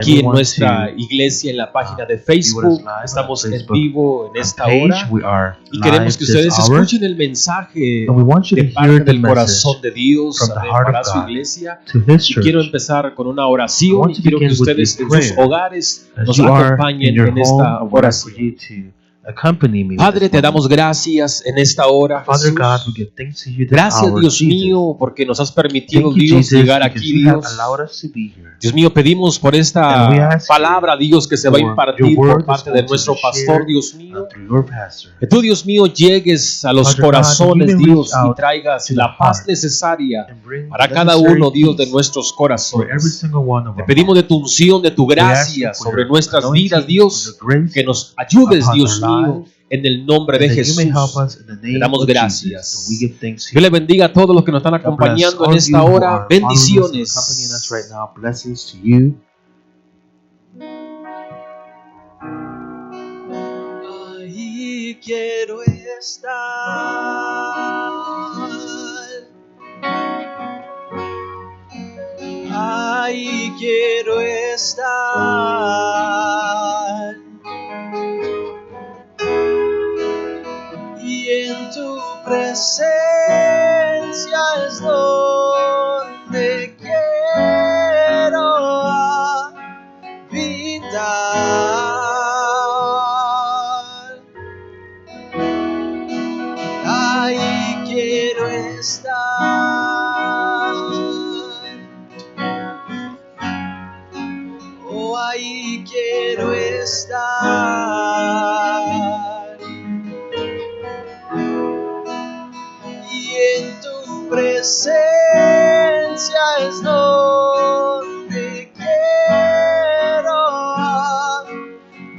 aquí en nuestra iglesia, en la página de Facebook. Estamos en vivo en esta hora y queremos que ustedes escuchen el mensaje de parte del corazón de Dios para su iglesia. Y quiero empezar con una oración y quiero que ustedes en sus hogares nos acompañen en esta oración. Padre, te damos gracias en esta hora, Jesús. Gracias, Dios mío, porque nos has permitido, Dios, llegar aquí, Dios. Dios mío, pedimos por esta palabra, Dios, que se va a impartir por parte de nuestro pastor, Dios mío. Que tú, Dios mío, llegues a los corazones, Dios, y traigas la paz necesaria para cada uno, Dios, de nuestros corazones. Te pedimos de tu unción, de tu gracia sobre nuestras vidas, Dios, que nos ayudes, Dios mío, en el nombre de Jesús. Te damos gracias. Dios le bendiga a todos los que nos están acompañando en esta hora. Bendiciones. Ahí quiero estar. Ahí quiero estar. Y en tu presencia es donde quiero habitar. Ahí quiero estar. Oh, ahí quiero estar. Presencia es donde quiero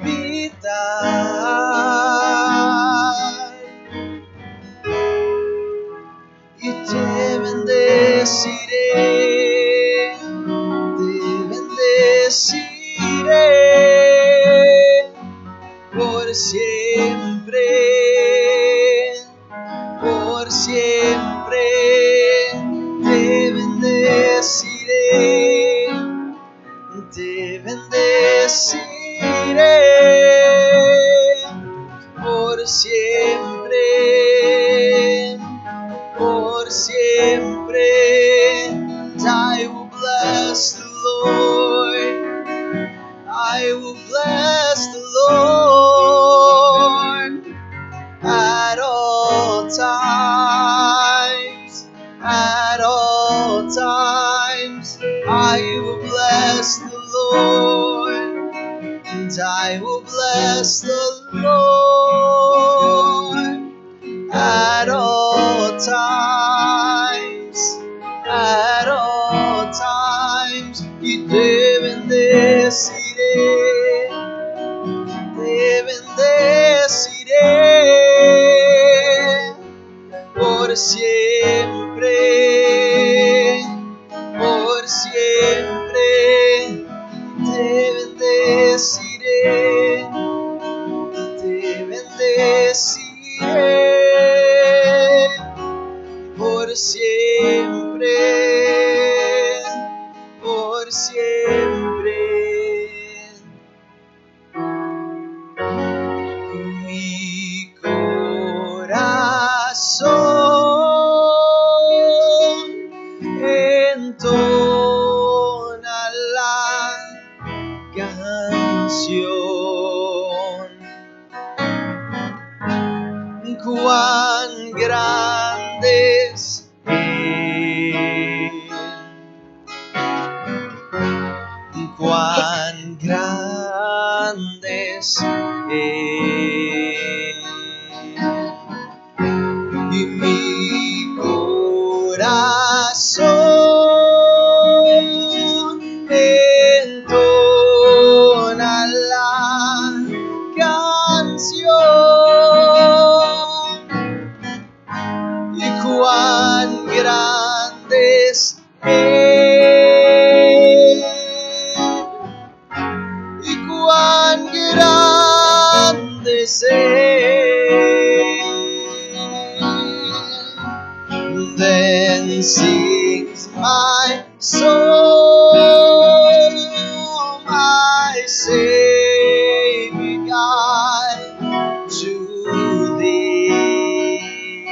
habitar y te bendeciré por siempre, por siempre. Te bendeciré por siempre, por siempre. I will bless the Lord, I will bless the Lord at all times, at all times. I will bless the Lord, and I will bless the Lord at all times, at all times. Y te bendeciré por siempre, por siempre. Te bendeciré por siempre, por siempre. Mi corazón entona la canción. Cuán grande es Él, cuán grande es Él. Y mi corazón entona la canción. Y cuán grande es Él, y cuán grande es Él. Then sings my soul, my Savior God, to Thee.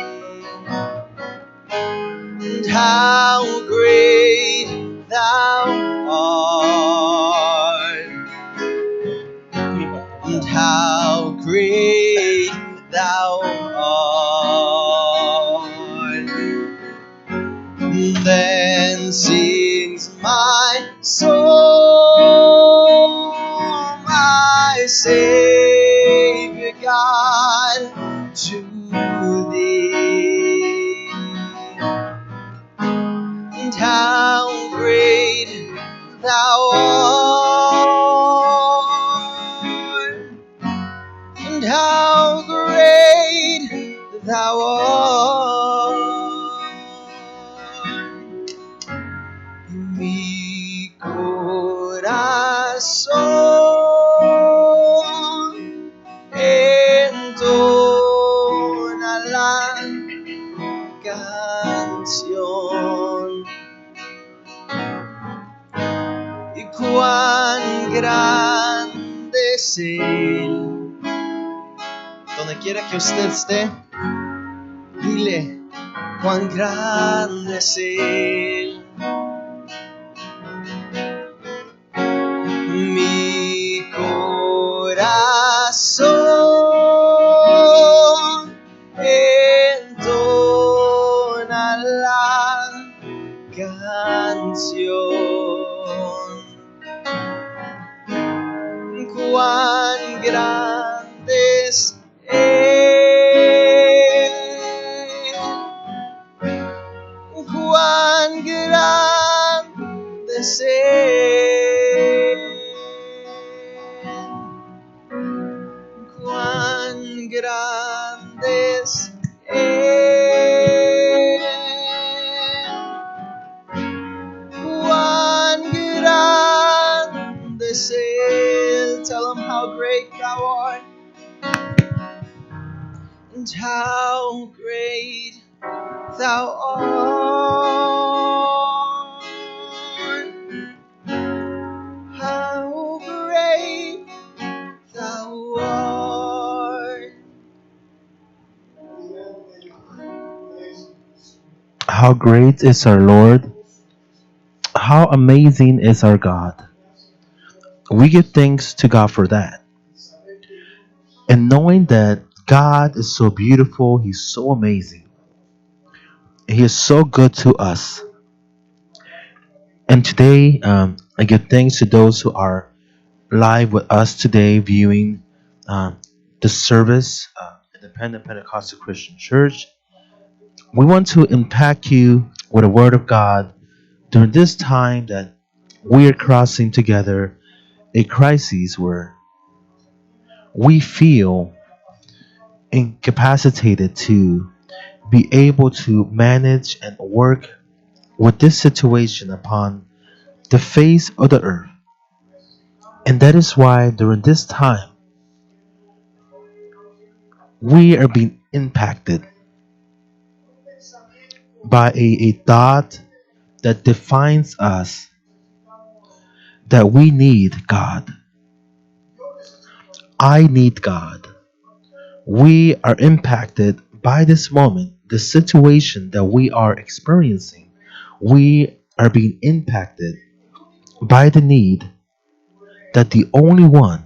And how great Thou art, and how great Thou art. Then sings my soul, my Savior God, to Thee. And how great Thou art, and how great Thou art. Mi corazón entona la canción. Y cuán grande es Él. Donde quiera que usted esté, dile cuán grande es Él. Mi corazón entona la canción. Cuán grande es Él, cuán grande es Él, cuán grande es Él, cuán grande es Él. Tell him how great Thou art, and how great Thou art. How great Thou art. How great is our Lord! How amazing is our God! We give thanks to God for that. And knowing that God is so beautiful, He's so amazing, He is so good to us. And today, I give thanks to those who are live with us today, viewing the service, Independent Pentecostal Christian Church. We want to impact you with a word of God during this time that we are crossing together a crisis where we feel incapacitated to be able to manage and work with this situation upon the face of the earth. And that is why during this time we are being impacted by a thought that defines us, that we need God. I need God. We are impacted by this moment, the situation that we are experiencing. We are being impacted by the need that the only one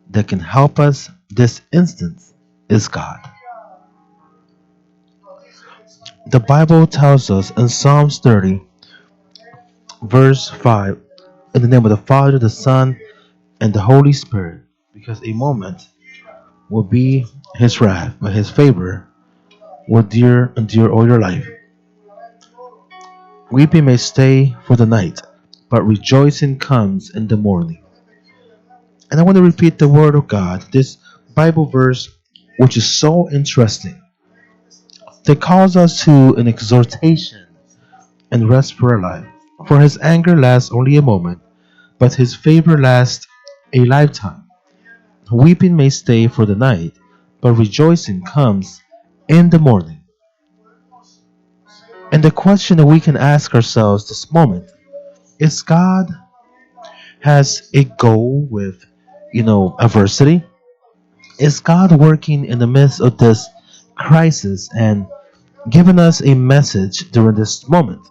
that can help us this instance is God. The Bible tells us in Psalms 30, verse 5, in the name of the Father, the Son, and the Holy Spirit, because a moment will be His wrath, but His favor will endure all your life. Weeping may stay for the night, but rejoicing comes in the morning. And I want to repeat the word of God, this Bible verse, which is so interesting, that calls us to an exhortation and rest for our life. For His anger lasts only a moment, but His favor lasts a lifetime. Weeping may stay for the night, but rejoicing comes in the morning. And the question that we can ask ourselves this moment is, God has a goal with, adversity? Is God working in the midst of this crisis and giving us a message during this moment?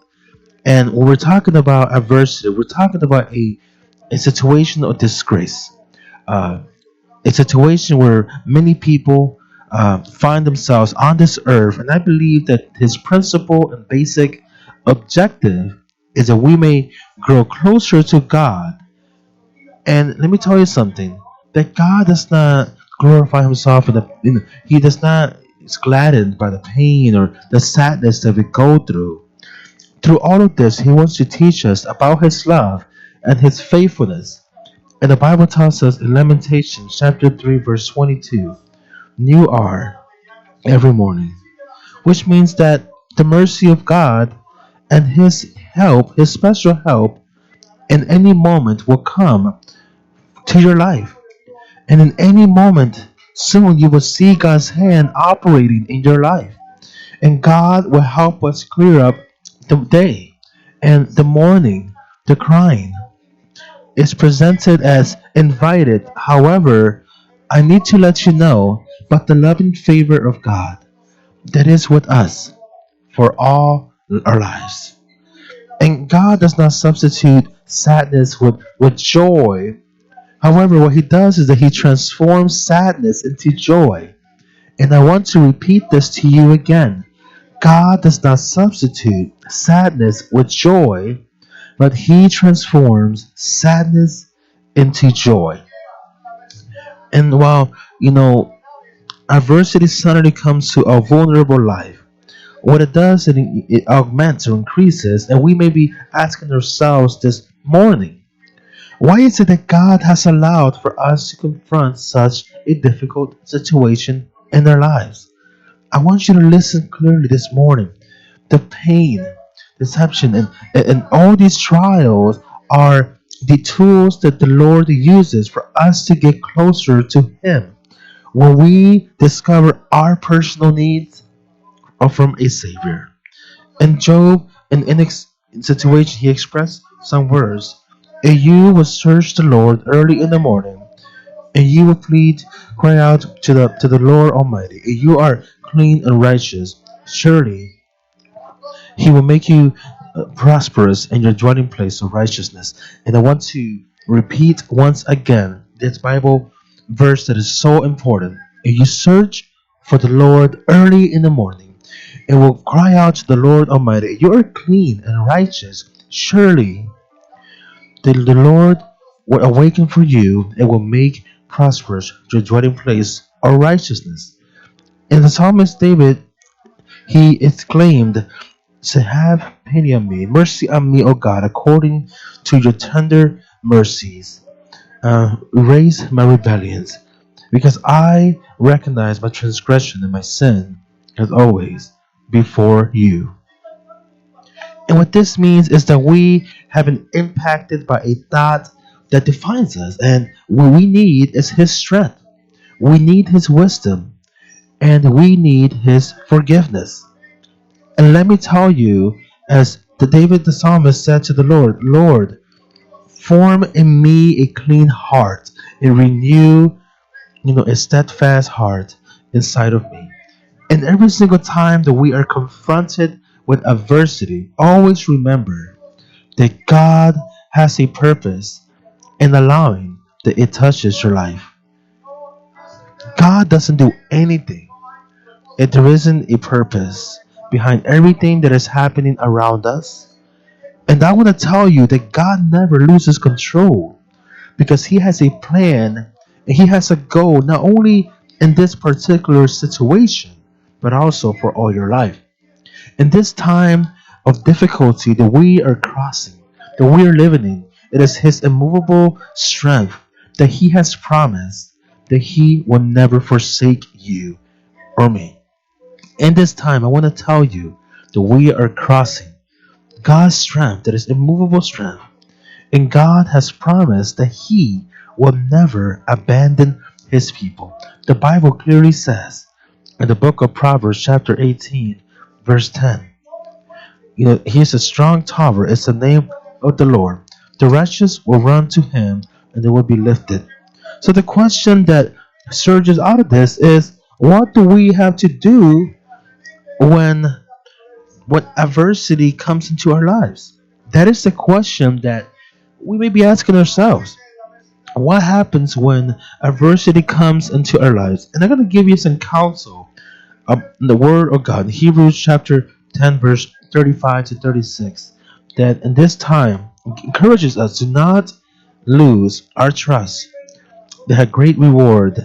And when we're talking about adversity, we're talking about a situation of disgrace, uh, a situation where many people find themselves on this earth. And I believe that his principle and basic objective is that we may grow closer to God. And let me tell you something, that God does not glorify himself he does not is gladdened by the pain or the sadness that we go through. Through all of this, he wants to teach us about his love and his faithfulness. And the Bible tells us in Lamentations chapter 3 verse 22, new are every morning, which means that the mercy of God and his help, his special help in any moment will come to your life. And in any moment soon you will see God's hand operating in your life. And God will help us clear up the day and the morning. The crying is presented as invited. However, I need to let you know about the loving favor of God that is with us for all our lives. And God does not substitute sadness with joy. However, what he does is that he transforms sadness into joy. And I want to repeat this to you again. God does not substitute sadness with joy, but he transforms sadness into joy. And while, adversity suddenly comes to a vulnerable life, what it does is it augments or increases, and we may be asking ourselves this morning, why is it that God has allowed for us to confront such a difficult situation in our lives? I want you to listen clearly this morning. The pain, deception, and all these trials are the tools that the Lord uses for us to get closer to him. When we discover our personal needs are from a Savior. And Job, in situation, he expressed some words. And you will search the Lord early in the morning, and you will cry out to the Lord Almighty. And you are clean and righteous. Surely he will make you prosperous in your dwelling place of righteousness. And I want to repeat once again this Bible verse that is so important. And you search for the Lord early in the morning and will cry out to the Lord Almighty. You are clean and righteous. Surely the Lord will awaken for you and will make prosperous your dwelling place of righteousness. And the psalmist David, he exclaimed, say, have pity on me, mercy on me, O God, according to your tender mercies. Erase my rebellions, because I recognize my transgression and my sin as always before you. And what this means is that we have been impacted by a thought that defines us, and what we need is his strength. We need his wisdom, and we need his forgiveness. And let me tell you, as David the psalmist said to the Lord, Lord, form in me a clean heart and renew, a steadfast heart inside of me. And every single time that we are confronted with adversity, always remember that God has a purpose in allowing that it touches your life. God doesn't do anything if there isn't a purpose behind everything that is happening around us. And I want to tell you that God never loses control because he has a plan and he has a goal not only in this particular situation but also for all your life. In this time of difficulty that we are crossing, that we are living in, it is his immovable strength that he has promised that he will never forsake you or me. In this time, I want to tell you that we are crossing God's strength, that is immovable strength. And God has promised that he will never abandon his people. The Bible clearly says in the book of Proverbs chapter 18 verse 10, he is a strong tower. It's the name of the Lord. The righteous will run to him and they will be lifted. So the question that surges out of this is, what do we have to do when adversity comes into our lives? That is the question that we may be asking ourselves. What happens when adversity comes into our lives? And I'm going to give you some counsel in the Word of God, Hebrews chapter 10, verse 35 to 36, that in this time encourages us to not lose our trust. They have great reward,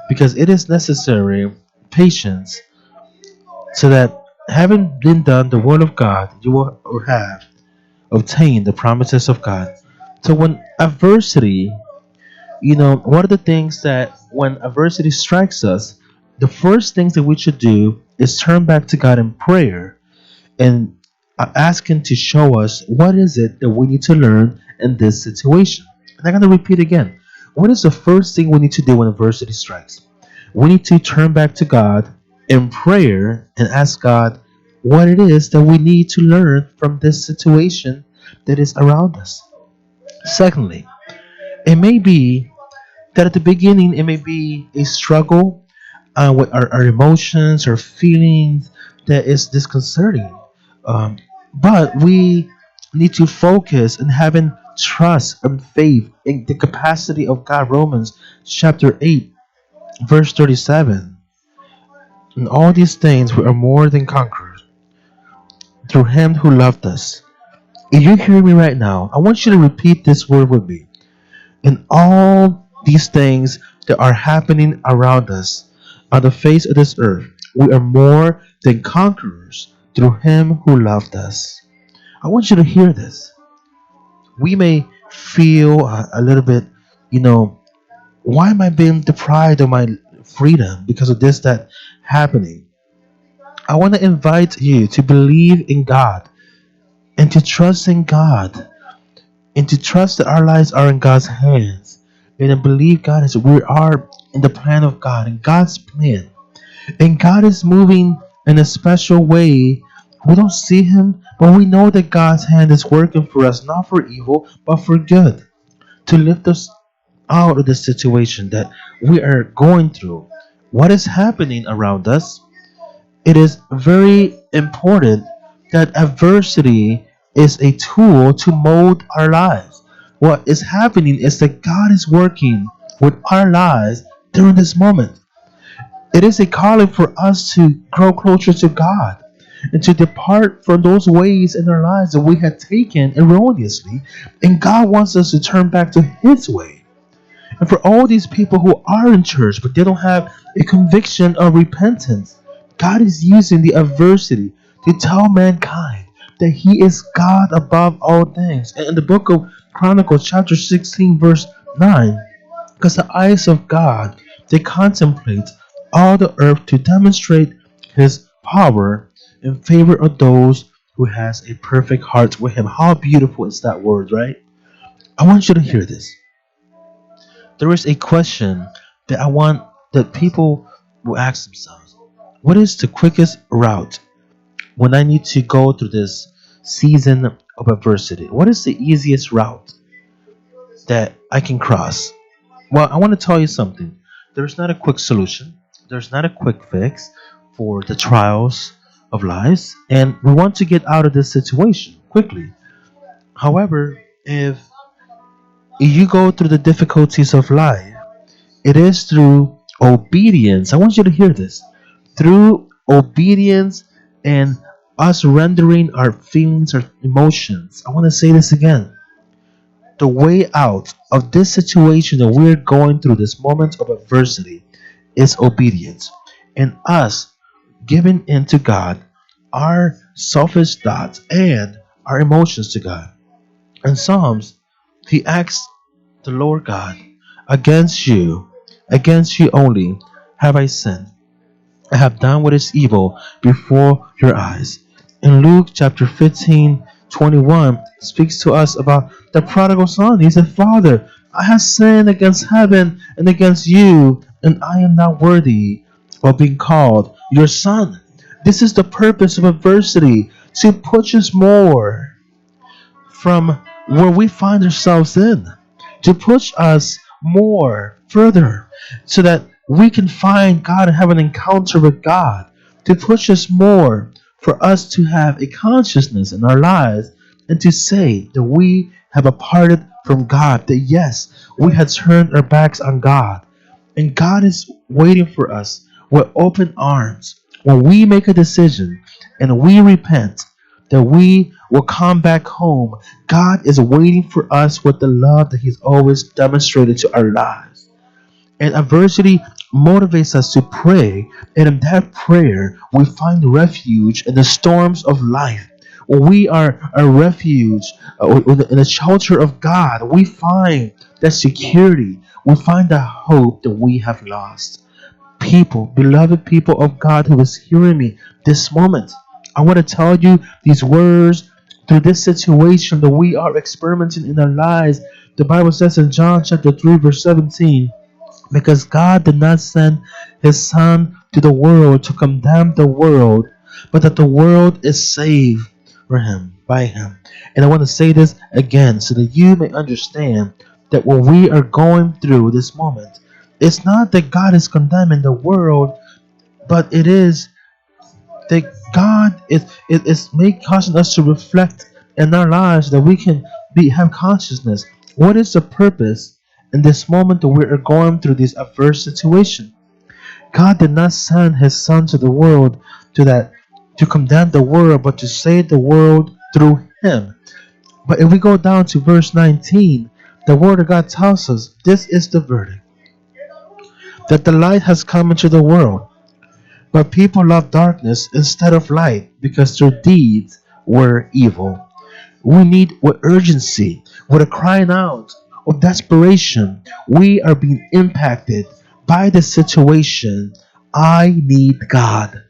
because it is necessary patience, so that having been done the word of God, you will have obtained the promises of God. So when adversity, one of the things that when adversity strikes us, the first things that we should do is turn back to God in prayer and ask Him to show us what is it that we need to learn in this situation. And I'm going to repeat again. What is the first thing we need to do when adversity strikes? We need to turn back to God in prayer and ask God what it is that we need to learn from this situation that is around us. Secondly, it may be that at the beginning it may be a struggle with our emotions or feelings that is disconcerting. But we need to focus on having trust and faith in the capacity of God. Romans chapter 8, verse 37. In all these things we are more than conquerors through Him who loved us. If you hear me right now, I want you to repeat this word with me. In all these things that are happening around us on the face of this earth, we are more than conquerors through Him who loved us. I want you to hear this. We may feel a little bit, why am I being deprived of my freedom because of this, that happening? I want to invite you to believe in God and to trust in God and to trust that our lives are in God's hands and to believe we are in the plan of God, in God's plan. And God is moving in a special way. We don't see Him, but we know that God's hand is working for us, not for evil, but for good, to lift us out of the situation that we are going through. What is happening around us? It is very important that adversity is a tool to mold our lives. What is happening is that God is working with our lives during this moment. It is a calling for us to grow closer to God and to depart from those ways in our lives that we had taken erroneously. And God wants us to turn back to His way. And for all these people who are in church but they don't have a conviction of repentance, God is using the adversity to tell mankind that He is God above all things. And in the book of Chronicles chapter 16 verse 9, because the eyes of God, they contemplate all the earth to demonstrate His power in favor of those who has a perfect heart with Him. How beautiful is that word, right? I want you to hear this. There is a question that I want that people will ask themselves. What is the quickest route when I need to go through this season of adversity? What is the easiest route that I can cross? Well, I want to tell you something. There's not a quick solution. There's not a quick fix for the trials of lives, and we want to get out of this situation quickly. However, if you go through the difficulties of life, it is through obedience. I want you to hear this. Through obedience and us rendering our feelings, our emotions. I want to say this again. The way out of this situation that we're going through, this moment of adversity, is obedience. And us giving in to God our selfish thoughts and our emotions to God. In Psalms, he asks the Lord God, against you only have I sinned. I have done what is evil before your eyes. In Luke chapter 15:21 speaks to us about the prodigal son. He said, Father, I have sinned against heaven and against you, and I am not worthy of being called your son. This is the purpose of adversity, to push us more from where we find ourselves in, to push us more further, so that we can find God and have an encounter with God, to push us more, for us to have a consciousness in our lives, and to say that we have departed from God, that yes, we had turned our backs on God, and God is waiting for us with open arms. When we make a decision and we repent, that we will come back home, God is waiting for us with the love that He's always demonstrated to our lives. And adversity motivates us to pray, and in that prayer, we find refuge in the storms of life. When we are a refuge in the shelter of God, we find that security, we find that hope that we have lost. People, beloved people of God who is hearing me this moment, I want to tell you these words through this situation that we are experiencing in our lives. The Bible says in John chapter 3 verse 17, because God did not send His Son to the world to condemn the world, but that the world is saved by Him. And I want to say this again so that you may understand that what we are going through this moment, it's not that God is condemning the world, but it is that God is causing us to reflect in our lives, that we can have consciousness. What is the purpose in this moment that we are going through this adverse situation? God did not send His Son to the world to condemn the world, but to save the world through Him. But if we go down to verse 19, the Word of God tells us this is the verdict, that the light has come into the world, but people love darkness instead of light because their deeds were evil. We need with urgency, with a crying out of desperation. We are being impacted by the situation. I need God.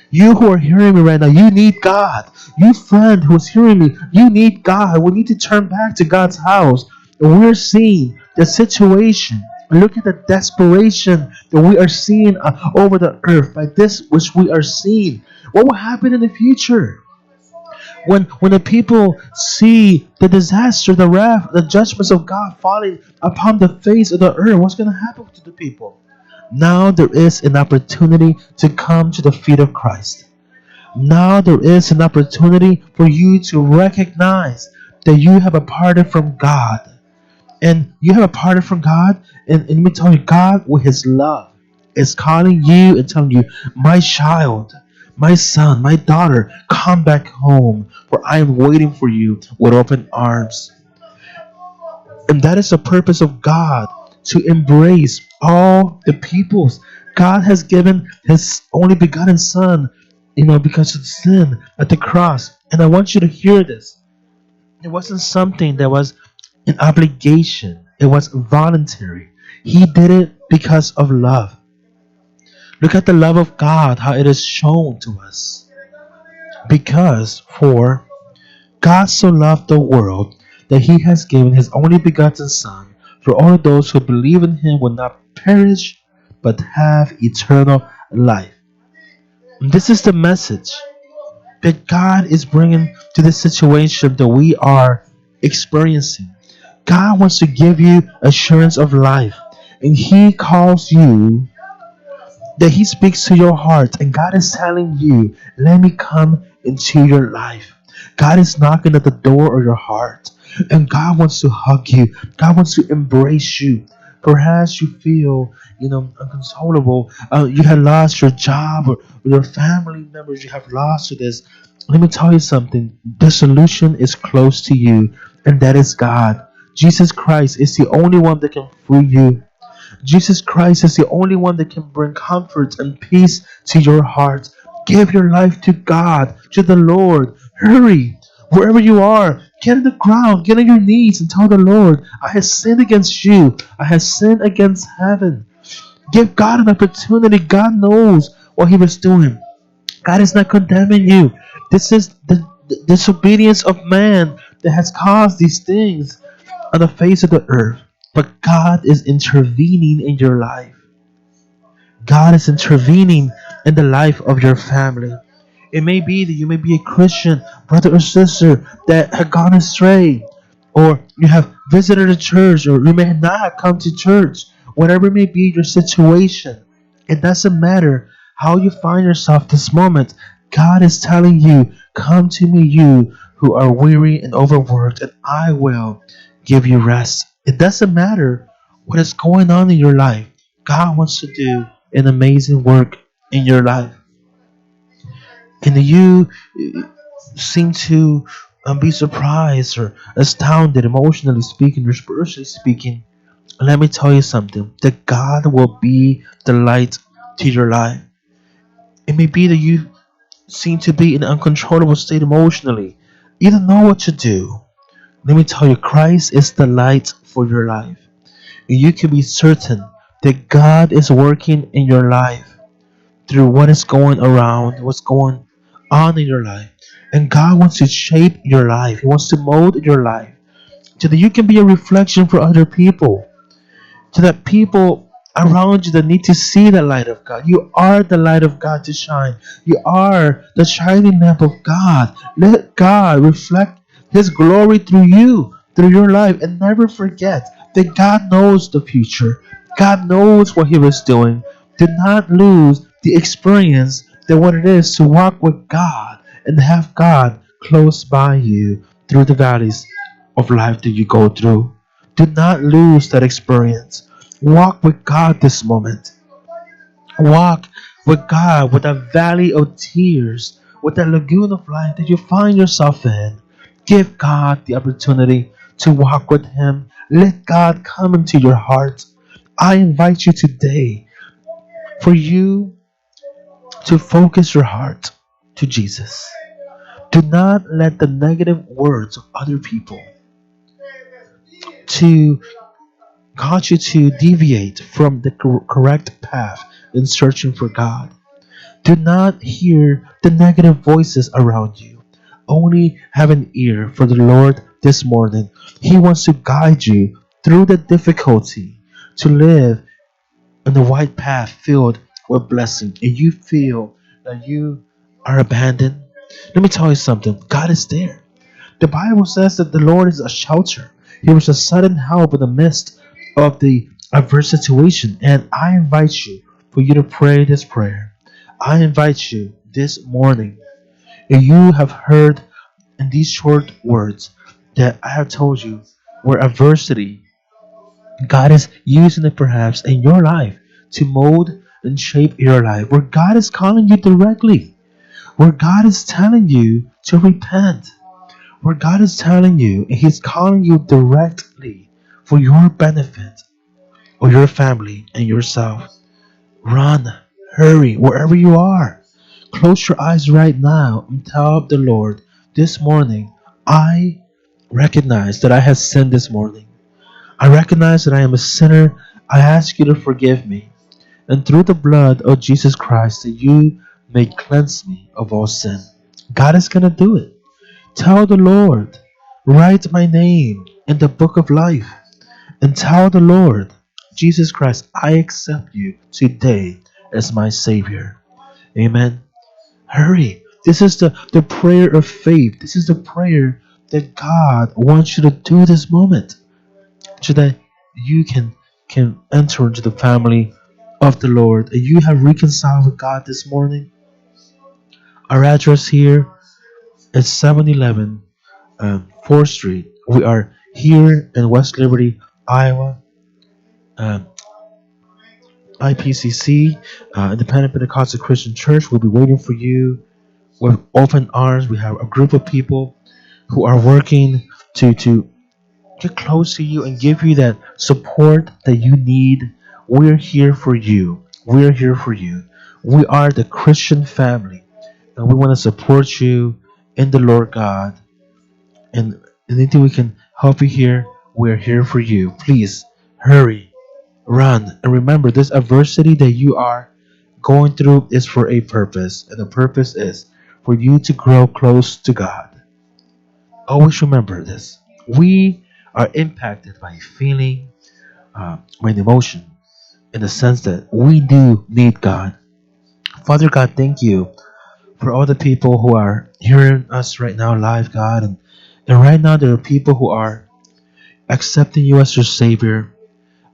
You who are hearing me right now, you need God. You friend who is hearing me, you need God. We need to turn back to God's house. And we're seeing the situation. Look at the desperation that we are seeing over the earth by this which we are seeing. What will happen in the future? When the people see the disaster, the wrath, the judgments of God falling upon the face of the earth, what's going to happen to the people? Now there is an opportunity to come to the feet of Christ. Now there is an opportunity for you to recognize that you have departed from God. And you have departed from God, and let me tell you, God with His love is calling you and telling you, my child, my son, my daughter, come back home, for I am waiting for you with open arms. And that is the purpose of God, to embrace all the peoples. God has given His only begotten Son, because of sin at the cross. And I want you to hear this. It wasn't something that was an obligation. It was voluntary. He did it because of love. Look at the love of God, how it is shown to us. For God so loved the world that He has given His only begotten Son, for all those who believe in Him will not perish, but have eternal life. And this is the message that God is bringing to the situation that we are experiencing. God wants to give you assurance of life, and He calls you, that He speaks to your heart, and God is telling you, let me come into your life. God is knocking at the door of your heart, and God wants to hug you. God wants to embrace you. Perhaps you feel, inconsolable. You have lost your job, or your family members you have lost to this. Let me tell you something. The solution is close to you, and that is God. Jesus Christ is the only one that can free you. Jesus Christ is the only one that can bring comfort and peace to your heart. Give your life to God, to the Lord. Hurry. Wherever you are, get on the ground, get on your knees and tell the Lord, I have sinned against you. I have sinned against heaven. Give God an opportunity. God knows what He was doing. God is not condemning you. This is the disobedience of man that has caused these things on the face of the earth. But God is intervening in your life. God is intervening in the life of your family. It may be that you may be a Christian brother or sister that had gone astray. or you have visited a church, or you may not have come to church. Whatever may be your situation, it doesn't matter how you find yourself this moment. God is telling you, come to me, you who are weary and overworked, and I will give you rest. It doesn't matter what is going on in your life. God wants to do an amazing work in your life. And you seem to be surprised or astounded, emotionally speaking or spiritually speaking. Let me tell you something, that God will be the light to your life. It may be that you seem to be in an uncontrollable state emotionally. You don't know what to do. Let me tell you, Christ is the light for your life. And you can be certain that God is working in your life through what is going around, what's going on in your life. And God wants to shape your life. He wants to mold your life so that you can be a reflection for other people. So that people around you that need to see the light of God. You are the light of God to shine. You are the shining lamp of God. Let God reflect His glory through you, through your life. And never forget that God knows the future. God knows what He was doing. Do not lose the experience that what it is to walk with God and have God close by you through the valleys of life that you go through. Do not lose that experience. Walk with God this moment. Walk with God with that valley of tears, with that lagoon of life that you find yourself in. Give God the opportunity to walk with Him. Let God come into your heart. I invite you today for you to focus your heart to Jesus. Do not let the negative words of other people to cause you to deviate from the correct path in searching for God. Do not hear the negative voices around you. Only have an ear for the Lord this morning. He wants to guide you through the difficulty to live on the white path filled with blessing, and you feel that you are abandoned. Let me tell you something. God is there. The Bible says that the Lord is a shelter. He was a sudden help in the midst of the adverse situation. And I invite you for you to pray this prayer. I invite you this morning, and you have heard in these short words that I have told you, where adversity, God is using it perhaps in your life to mold and shape your life. Where God is calling you directly. Where God is telling you to repent, where God is telling you, and He's calling you directly for your benefit or your family and yourself. Run, hurry, wherever you are. Close your eyes right now and tell the Lord this morning, I recognize that I have sinned this morning. I recognize that I am a sinner. I ask you to forgive me. And through the blood of Jesus Christ, that you may cleanse me of all sin. God is going to do it. Tell the Lord, write my name in the book of life, and tell the Lord, Jesus Christ, I accept you today as my Savior. Amen. Hurry. This is the prayer of faith. This is the prayer that God wants you to do this moment, so that you can enter into the family of the Lord, and you have reconciled with God this morning. Our address here is 711 4th Street. We are here in West Liberty, Iowa. IPCC, Independent Pentecostal Christian Church, will be waiting for you with open arms. We have a group of people who are working to get close to you and give you that support that you need. We're here for you. We're here for you. We are the Christian family, and we want to support you in the Lord God. And anything we can help you here, we're here for you. Please hurry, run, and remember, this adversity that you are going through is for a purpose, and the purpose is for you to grow close to God. Always remember this. We are impacted by feeling, by emotion, in the sense that we do need God. Father God, thank you for all the people who are hearing us right now live, God. And right now there are people who are accepting you as your Savior.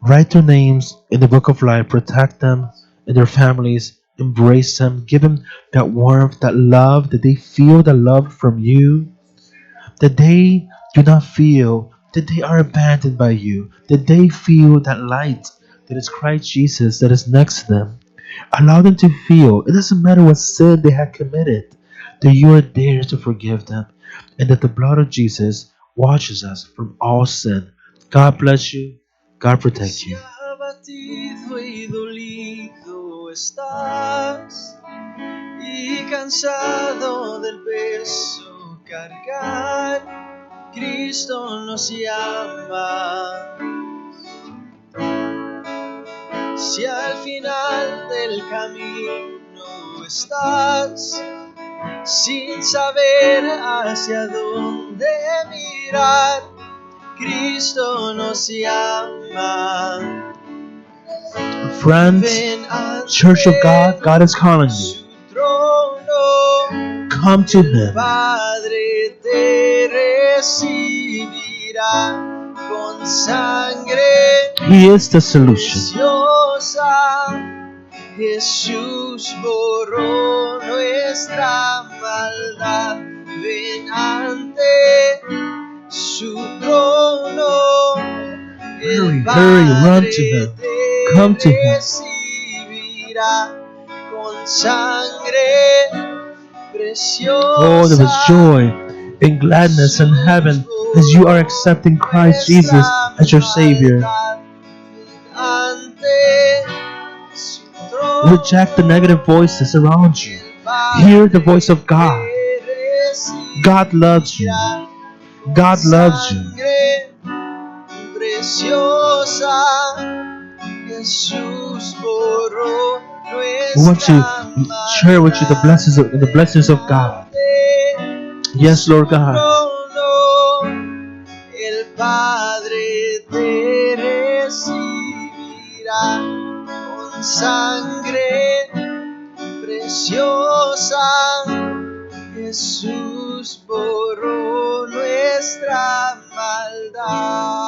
Write their names in the book of life, protect them and their families, embrace them, give them that warmth, that love, that they feel the love from you, that they do not feel that they are abandoned by you, that they feel that light that is Christ Jesus that is next to them. Allow them to feel, it doesn't matter what sin they have committed, that you are there to forgive them, and that the blood of Jesus washes us from all sin. God bless you. God protect Si you. abatido y dolido estás y cansado del peso cargar, Cristo nos llama. Si al final del camino estás sin saber hacia dónde mirar, Cristo nos llama. Friends, Church of God, God is calling you. Come to Him. Padre te recibirá con sangre He is the solution. preciosa. Jesús borró nuestra maldad. Ven ante su trono. Hurry, run to Him. Come to Him. Recibirá con sangre preciosa. Oh, there is joy and gladness in heaven as you are accepting Christ Jesus as your Savior. Reject the negative voices around you. Hear the voice of God. God loves you. God loves you. We want to share with you the blessings of God. Yes, Lord God. El Padre te recibirá con sangre preciosa. Jesús borró nuestra maldad.